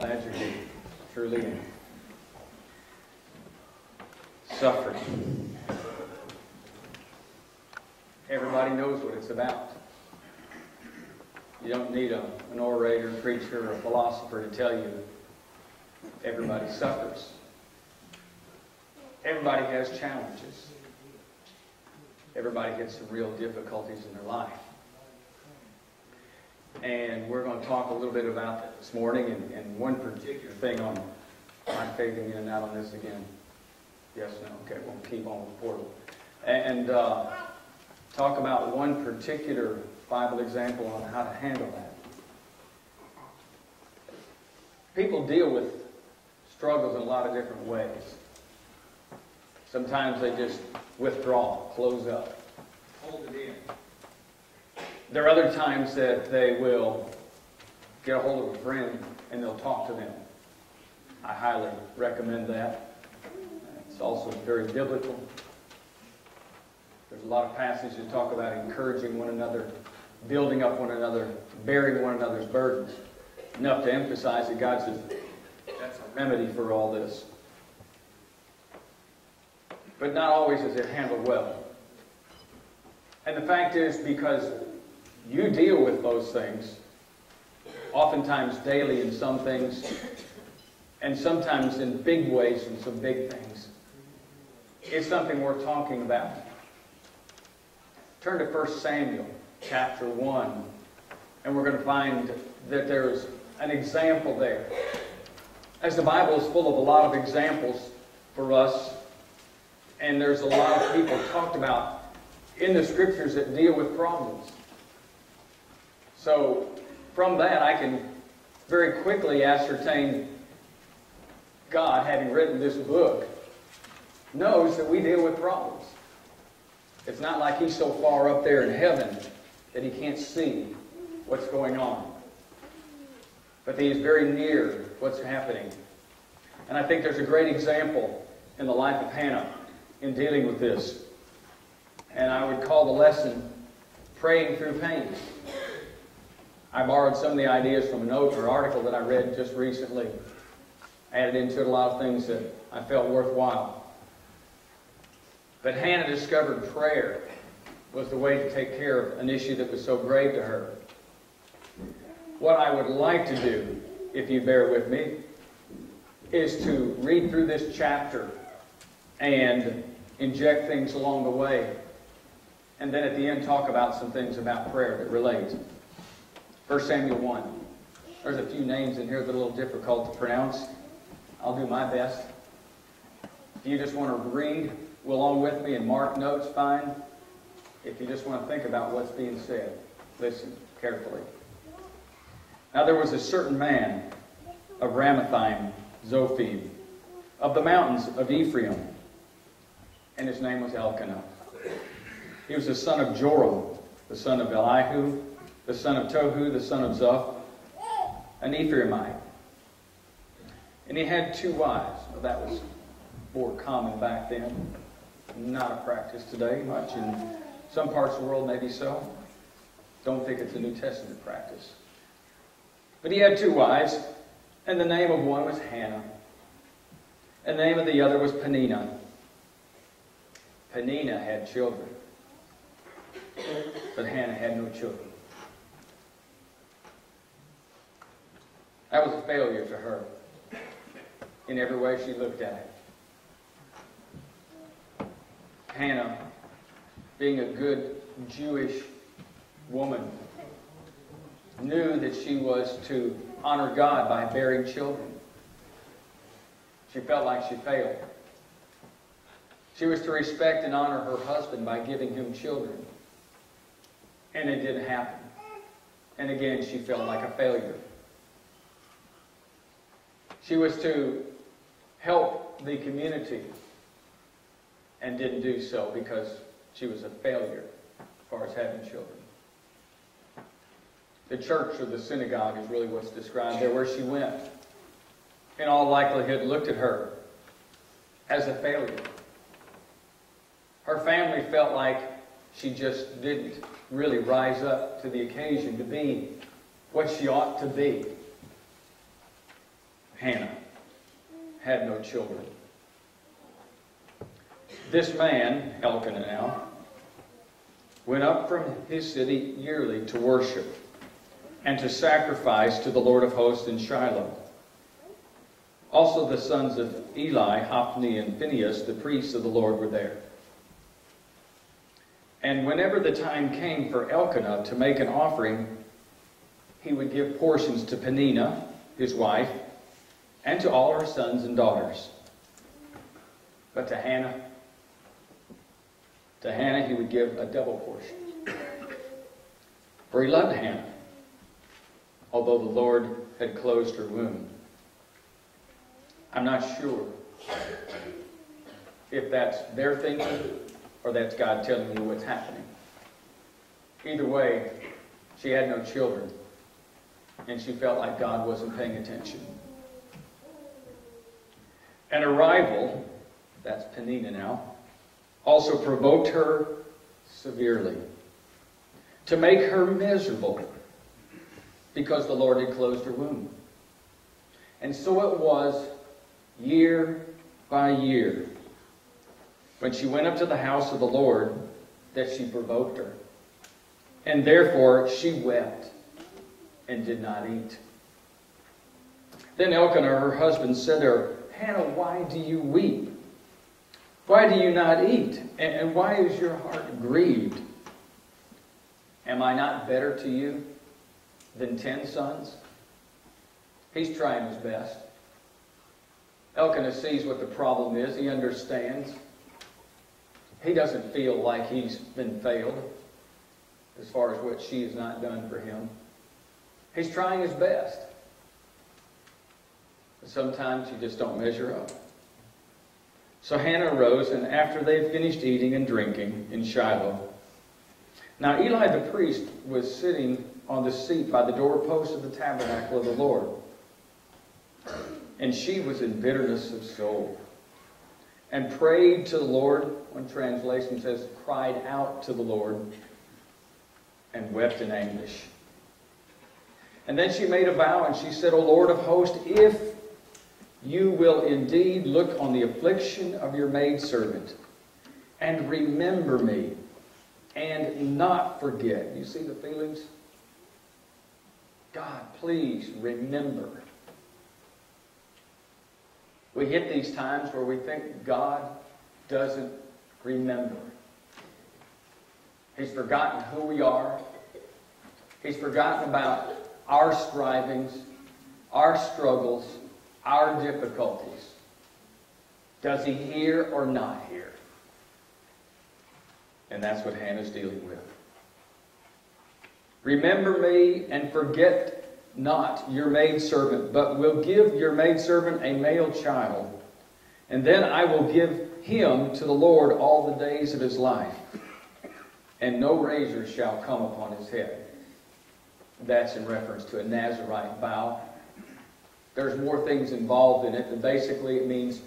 Glad you're here. Truly am. Suffering. Everybody knows what it's about. You don't need an orator, preacher, or philosopher to tell you everybody suffers. Everybody has challenges. Everybody gets some real difficulties in their life. And we're going to talk a little bit about that this morning, and one particular thing on my fading in and out on this again. Yes, no, okay, we'll keep on with the portal. And talk about one particular Bible example on how to handle that. People deal with struggles in a lot of different ways. Sometimes they just withdraw, close up, hold it in. There are other times that they will get a hold of a friend and they'll talk to them. I highly recommend that. It's also very biblical. There's a lot of passages that talk about encouraging one another, building up one another, bearing one another's burdens. Enough to emphasize that God says that's a remedy for all this. But not always is it handled well. And the fact is, because you deal with those things, oftentimes daily in some things, and sometimes in big ways in some big things, it's something worth talking about. Turn to 1 Samuel chapter 1, and we're going to find that there's an example there. As the Bible is full of a lot of examples for us, and there's a lot of people talked about in the Scriptures that deal with problems. So, from that, I can very quickly ascertain God, having written this book, knows that we deal with problems. It's not like He's so far up there in heaven that He can't see what's going on. But He is very near what's happening. And I think there's a great example in the life of Hannah in dealing with this. And I would call the lesson, Praying Through Pain. I borrowed some of the ideas from a note or article that I read just recently. Added into it a lot of things that I felt worthwhile. But Hannah discovered prayer was the way to take care of an issue that was so grave to her. What I would like to do, if you bear with me, is to read through this chapter and inject things along the way. And then at the end talk about some things about prayer that relate. 1 Samuel 1. There's a few names in here that are a little difficult to pronounce. I'll do my best. If you just want to read along with me and mark notes, fine. If you just want to think about what's being said, listen carefully. Now there was a certain man of Ramathaim, Zophim, of the mountains of Ephraim, and his name was Elkanah. He was the son of Joram, the son of Elihu, the son of Tohu, the son of Zoph, an Ephraimite. And he had 2 wives. Well, that was more common back then. Not a practice today, much in some parts of the world, maybe so. Don't think it's a New Testament practice. But he had 2 wives, and the name of one was Hannah, and the name of the other was Peninnah. Peninnah had children, but Hannah had no children. That was a failure to her in every way she looked at it. Hannah, being a good Jewish woman, knew that she was to honor God by bearing children. She felt like she failed. She was to respect and honor her husband by giving him children. And it didn't happen. And again, she felt like a failure. She was to help the community and didn't do so because she was a failure as far as having children. The church or the synagogue is really what's described there, where she went, in all likelihood looked at her as a failure. Her family felt like she just didn't really rise up to the occasion to be what she ought to be. Hannah had no children. This man, Elkanah now, went up from his city yearly to worship and to sacrifice to the Lord of hosts in Shiloh. Also the sons of Eli, Hophni and Phinehas, the priests of the Lord, were there. And whenever the time came for Elkanah to make an offering, he would give portions to Peninnah, his wife, and to all her sons and daughters. But to Hannah he would give a double portion. For he loved Hannah, although the Lord had closed her womb. I'm not sure if that's their thinking or that's God telling you what's happening. Either way, she had no children, and she felt like God wasn't paying attention. And a rival, that's Peninnah now, also provoked her severely to make her miserable because the Lord had closed her womb. And so it was year by year when she went up to the house of the Lord that she provoked her. And therefore she wept and did not eat. Then Elkanah, her husband, said to her, Hannah, why do you weep? Why do you not eat? And why is your heart grieved? Am I not better to you than 10 sons? He's trying his best. Elkanah sees what the problem is. He understands. He doesn't feel like he's been failed as far as what she has not done for him. He's trying his best. But sometimes you just don't measure up. So Hannah arose, and after they had finished eating and drinking in Shiloh. Now Eli the priest was sitting on the seat by the doorpost of the tabernacle of the Lord. And she was in bitterness of soul, and prayed to the Lord. One translation says, cried out to the Lord, and wept in anguish. And then she made a vow, and she said, O Lord of hosts, if you will indeed look on the affliction of your maidservant, and remember me, and not forget. You see the feelings? God, please remember. We hit these times where we think God doesn't remember. He's forgotten who we are. He's forgotten about our strivings, our struggles, our difficulties. Does he hear or not hear? And that's what Hannah's dealing with. Remember me and forget not your maidservant, but will give your maidservant a male child, and then I will give him to the Lord all the days of his life, and no razor shall come upon his head. That's in reference to a Nazirite vow. There's more things involved in it, but basically it means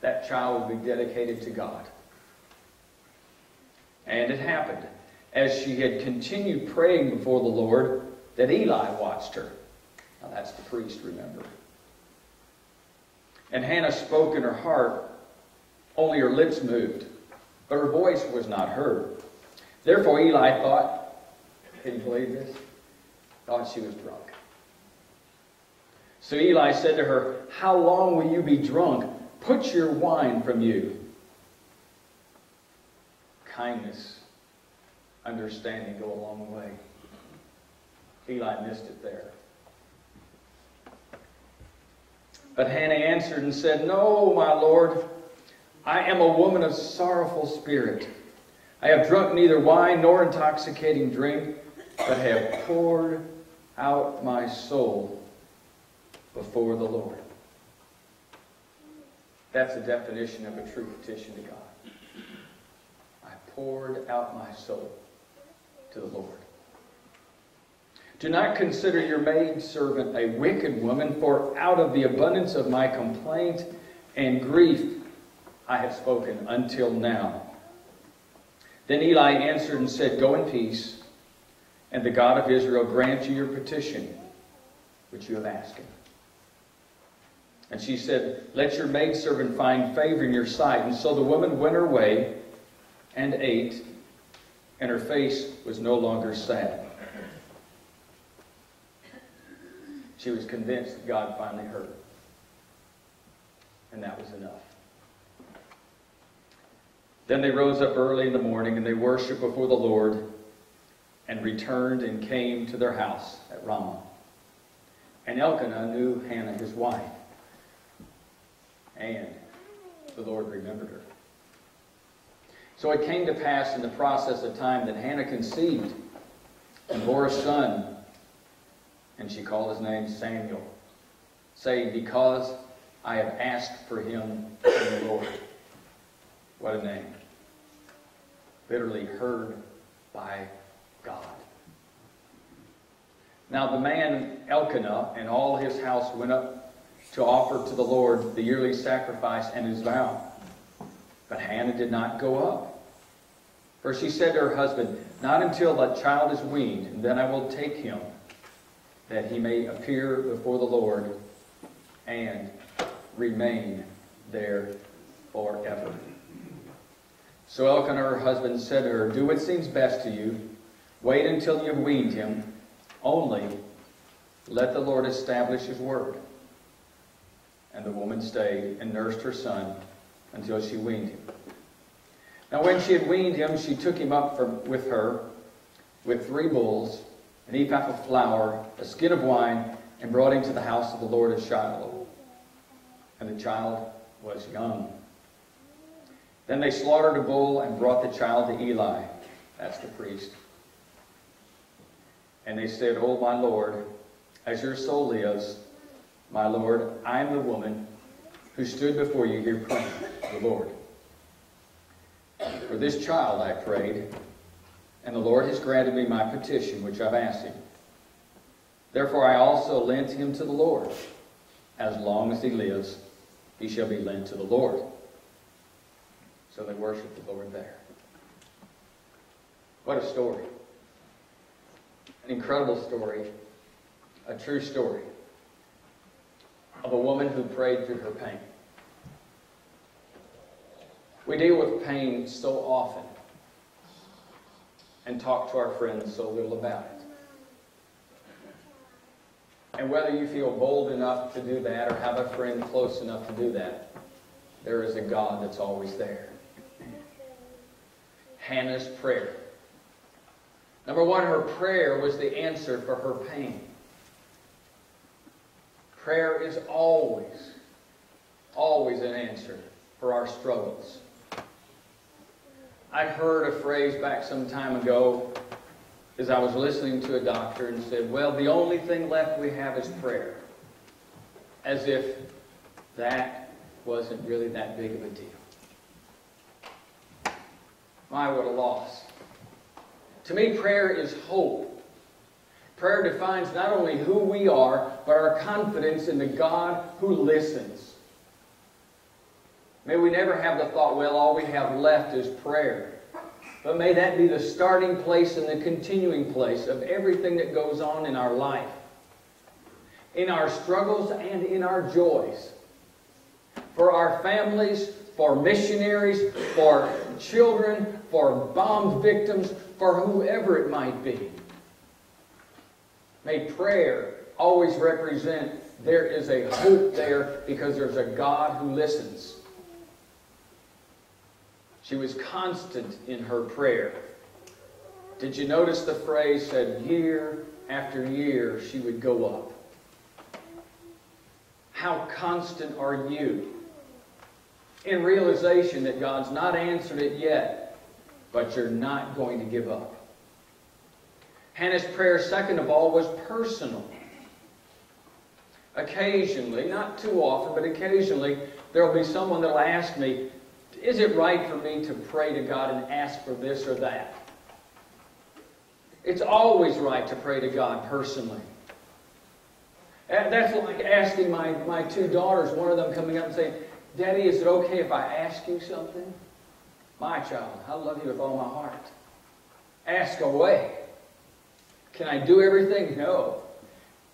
that child will be dedicated to God. And it happened, as she had continued praying before the Lord, that Eli watched her. Now that's the priest, remember. And Hannah spoke in her heart, only her lips moved, but her voice was not heard. Therefore Eli thought, can you believe this? Thought she was drunk. So Eli said to her, how long will you be drunk? Put your wine from you. Kindness, understanding go a long way. Eli missed it there. But Hannah answered and said, no, my Lord, I am a woman of sorrowful spirit. I have drunk neither wine nor intoxicating drink, but have poured out my soul before the Lord. That's the definition of a true petition to God. I poured out my soul to the Lord. Do not consider your maidservant a wicked woman, for out of the abundance of my complaint and grief I have spoken until now. Then Eli answered and said, go in peace, and the God of Israel grant you your petition, which you have asked him. And she said, "Let your maidservant find favor in your sight." And so the woman went her way and ate, and her face was no longer sad. She was convinced that God finally heard her. And that was enough. Then they rose up early in the morning, and they worshipped before the Lord, and returned and came to their house at Ramah. And Elkanah knew Hannah his wife, and the Lord remembered her. So it came to pass in the process of time that Hannah conceived and bore a son, and she called his name Samuel, saying, "Because I have asked for him from the Lord." What a name. Literally heard by God. Now the man Elkanah and all his house went up to offer to the Lord the yearly sacrifice and his vow. But Hannah did not go up. For she said to her husband, "Not until that child is weaned, and then I will take him, that he may appear before the Lord and remain there forever." So Elkanah, her husband, said to her, "Do what seems best to you. Wait until you have weaned him. Only let the Lord establish his word." And the woman stayed and nursed her son until she weaned him. Now when she had weaned him, she took him up with her with 3 bulls, an ephah of flour, a skin of wine, and brought him to the house of the Lord at Shiloh. And the child was young. Then they slaughtered a bull and brought the child to Eli, that's the priest. And they said, "O my Lord, as your soul lives, my Lord, I am the woman who stood before you here praying to the Lord. For this child I prayed, and the Lord has granted me my petition, which I've asked him. Therefore I also lent him to the Lord. As long as he lives, he shall be lent to the Lord." So they worshiped the Lord there. What a story. An incredible story. A true story of a woman who prayed through her pain. We deal with pain so often and talk to our friends so little about it. And whether you feel bold enough to do that or have a friend close enough to do that, there is a God that's always there. Hannah's prayer. Number one, her prayer was the answer for her pain. Prayer is always, always an answer for our struggles. I heard a phrase back some time ago as I was listening to a doctor and said, "Well, the only thing left we have is prayer." As if that wasn't really that big of a deal. My, what a loss. To me, prayer is hope. Prayer defines not only who we are, but our confidence in the God who listens. May we never have the thought, well, all we have left is prayer. But may that be the starting place and the continuing place of everything that goes on in our life. In our struggles and in our joys. For our families, for missionaries, for children, for bombed victims, for whoever it might be. May prayer always represent there is a hope there because there's a God who listens. She was constant in her prayer. Did you notice the phrase said year after year she would go up? How constant are you in realization that God's not answered it yet, but you're not going to give up? Hannah's prayer, second of all, was personal. Occasionally, not too often, but occasionally, there will be someone that will ask me, is it right for me to pray to God and ask for this or that? It's always right to pray to God personally. That's like asking my 2 daughters, one of them coming up and saying, "Daddy, is it okay if I ask you something?" My child, I love you with all my heart. Ask away. Can I do everything? No.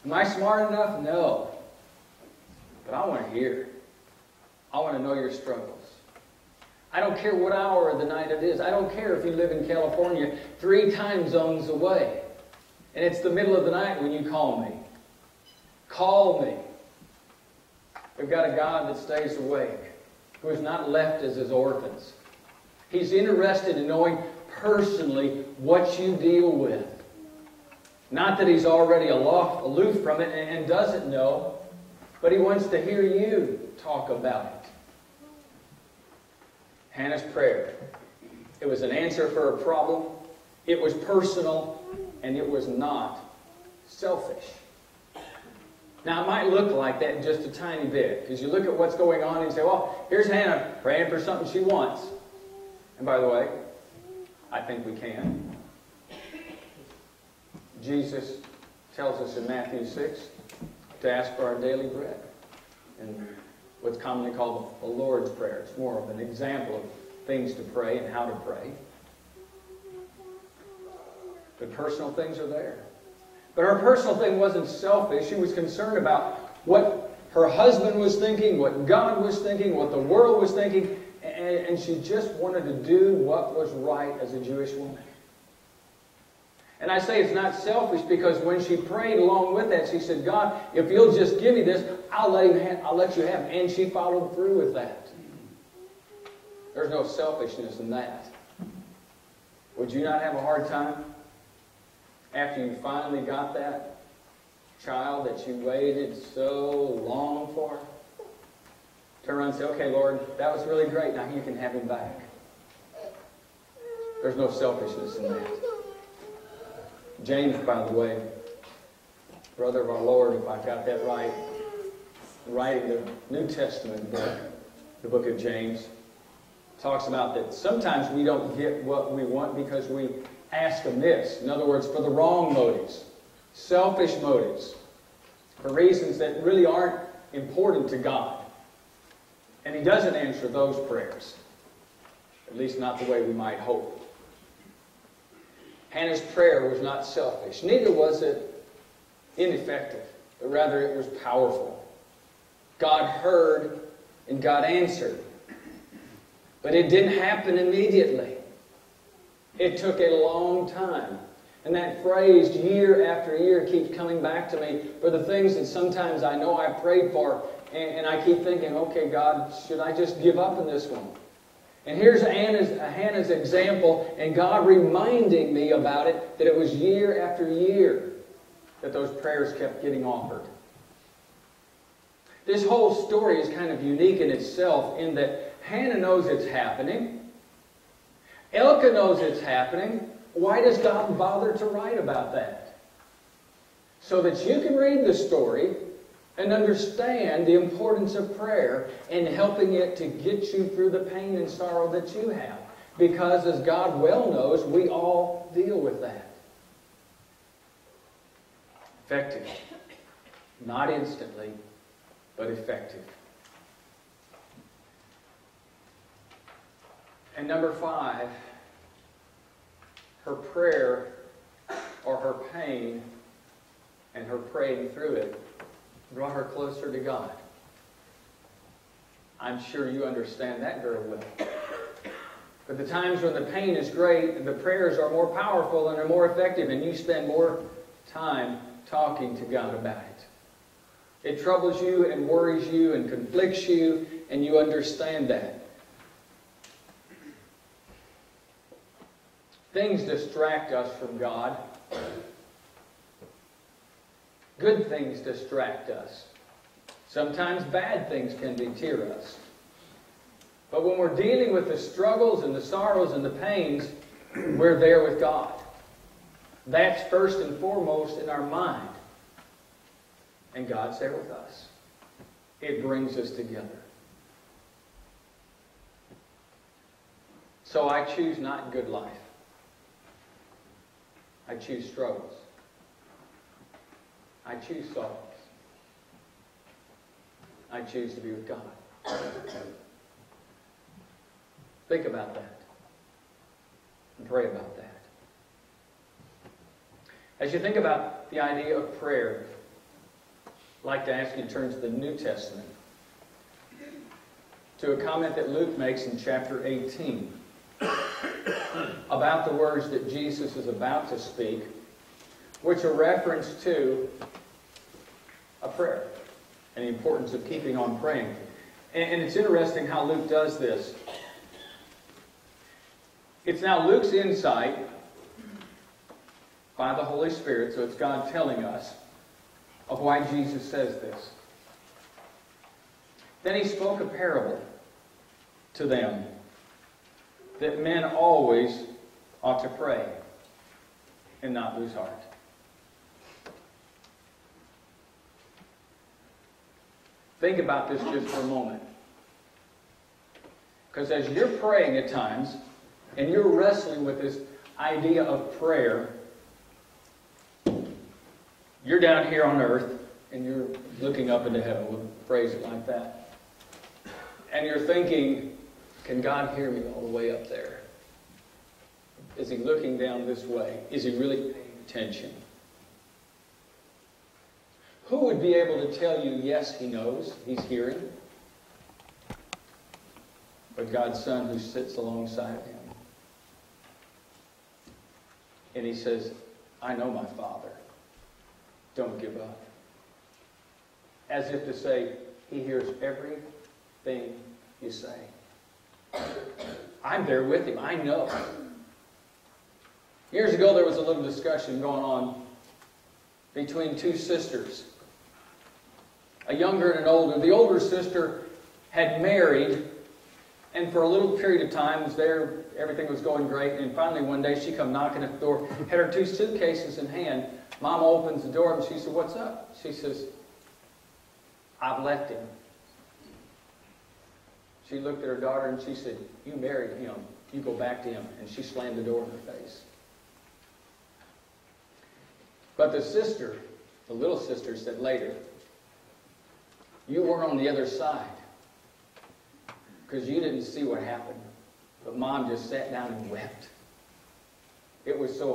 Am I smart enough? No. But I want to hear. I want to know your struggles. I don't care what hour of the night it is. I don't care if you live in California 3 time zones away. And it's the middle of the night when you call me. Call me. We've got a God that stays awake, who is not left as his orphans. He's interested in knowing personally what you deal with. Not that he's already aloof from it and doesn't know, but he wants to hear you talk about it. Hannah's prayer. It was an answer for a problem. It was personal, and it was not selfish. Now, it might look like that just a tiny bit, because you look at what's going on and you say, well, here's Hannah praying for something she wants. And by the way, I think we can. Jesus tells us in Matthew 6 to ask for our daily bread. And what's commonly called the Lord's Prayer. It's more of an example of things to pray and how to pray. But personal things are there. But her personal thing wasn't selfish. She was concerned about what her husband was thinking, what God was thinking, what the world was thinking, and she just wanted to do what was right as a Jewish woman. And I say it's not selfish because when she prayed along with that, she said, God, if you'll just give me this, I'll let you have it. And she followed through with that. There's no selfishness in that. Would you not have a hard time after you finally got that child that you waited so long for? Turn around and say, okay, Lord, that was really great. Now you can have him back. There's no selfishness in that. James, by the way, brother of our Lord, if I got that right, writing the New Testament book, the book of James, talks about that sometimes we don't get what we want because we ask amiss. In other words, for the wrong motives, selfish motives, for reasons that really aren't important to God. And he doesn't answer those prayers, at least not the way we might hope. Hannah's prayer was not selfish. Neither was it ineffective, but rather it was powerful. God heard and God answered. But it didn't happen immediately. It took a long time. And that phrase, year after year, keeps coming back to me for the things that sometimes I know I prayed for, and I keep thinking, okay, God, should I just give up on this one? And here's Hannah's example, and God reminding me about it, that it was year after year that those prayers kept getting offered. This whole story is kind of unique in itself in that Hannah knows it's happening. Elkanah knows it's happening. Why does God bother to write about that? So that you can read the story and understand the importance of prayer and helping it to get you through the pain and sorrow that you have. Because as God well knows, we all deal with that. Effective. Not instantly, but effective. And number 5, her prayer or her pain and her praying through it brought her closer to God. I'm sure you understand that very well. But the times when the pain is great and the prayers are more powerful and are more effective and you spend more time talking to God about it. It troubles you and worries you and conflicts you, and you understand that. Things distract us from God. Good things distract us. Sometimes bad things can deter us. But when we're dealing with the struggles and the sorrows and the pains, we're there with God. That's first and foremost in our mind. And God's there with us. It brings us together. So I choose not good life. I choose struggles. I choose sorrows. I choose to be with God. Think about that. And pray about that. As you think about the idea of prayer, I'd like to ask you to turn to the New Testament. to a comment that Luke makes in chapter 18 about the words that Jesus is about to speak, which are reference to a prayer and the importance of keeping on praying. And it's interesting how Luke does this. It's now Luke's insight by the Holy Spirit, so it's God telling us of why Jesus says this. Then he spoke a parable to them that men always ought to pray and not lose heart. Think about this just for a moment. Because as you're praying at times, and you're wrestling with this idea of prayer, you're down here on earth, and you're looking up into heaven, we'll phrase it like that. And you're thinking, can God hear me all the way up there? Is he looking down this way? Is he really paying attention? Who would be able to tell you, yes, he knows, he's hearing? But God's Son who sits alongside him. And he says, I know my Father. Don't give up. As if to say, he hears everything you say. I'm there with him. I know. Years ago, there was a little discussion going on between two sisters, a younger and an older. The older sister had married, and for a little period of time, everything was going great. And finally, one day, she come knocking at the door, had her 2 suitcases in hand. Mama opens the door, and she said, "What's up?" She says, "I've left him." She looked at her daughter, and she said, "You married him. You go back to him." And she slammed the door in her face. But the sister, the little sister, said later, "You weren't on the other side because you didn't see what happened. But Mom just sat down and wept. It was so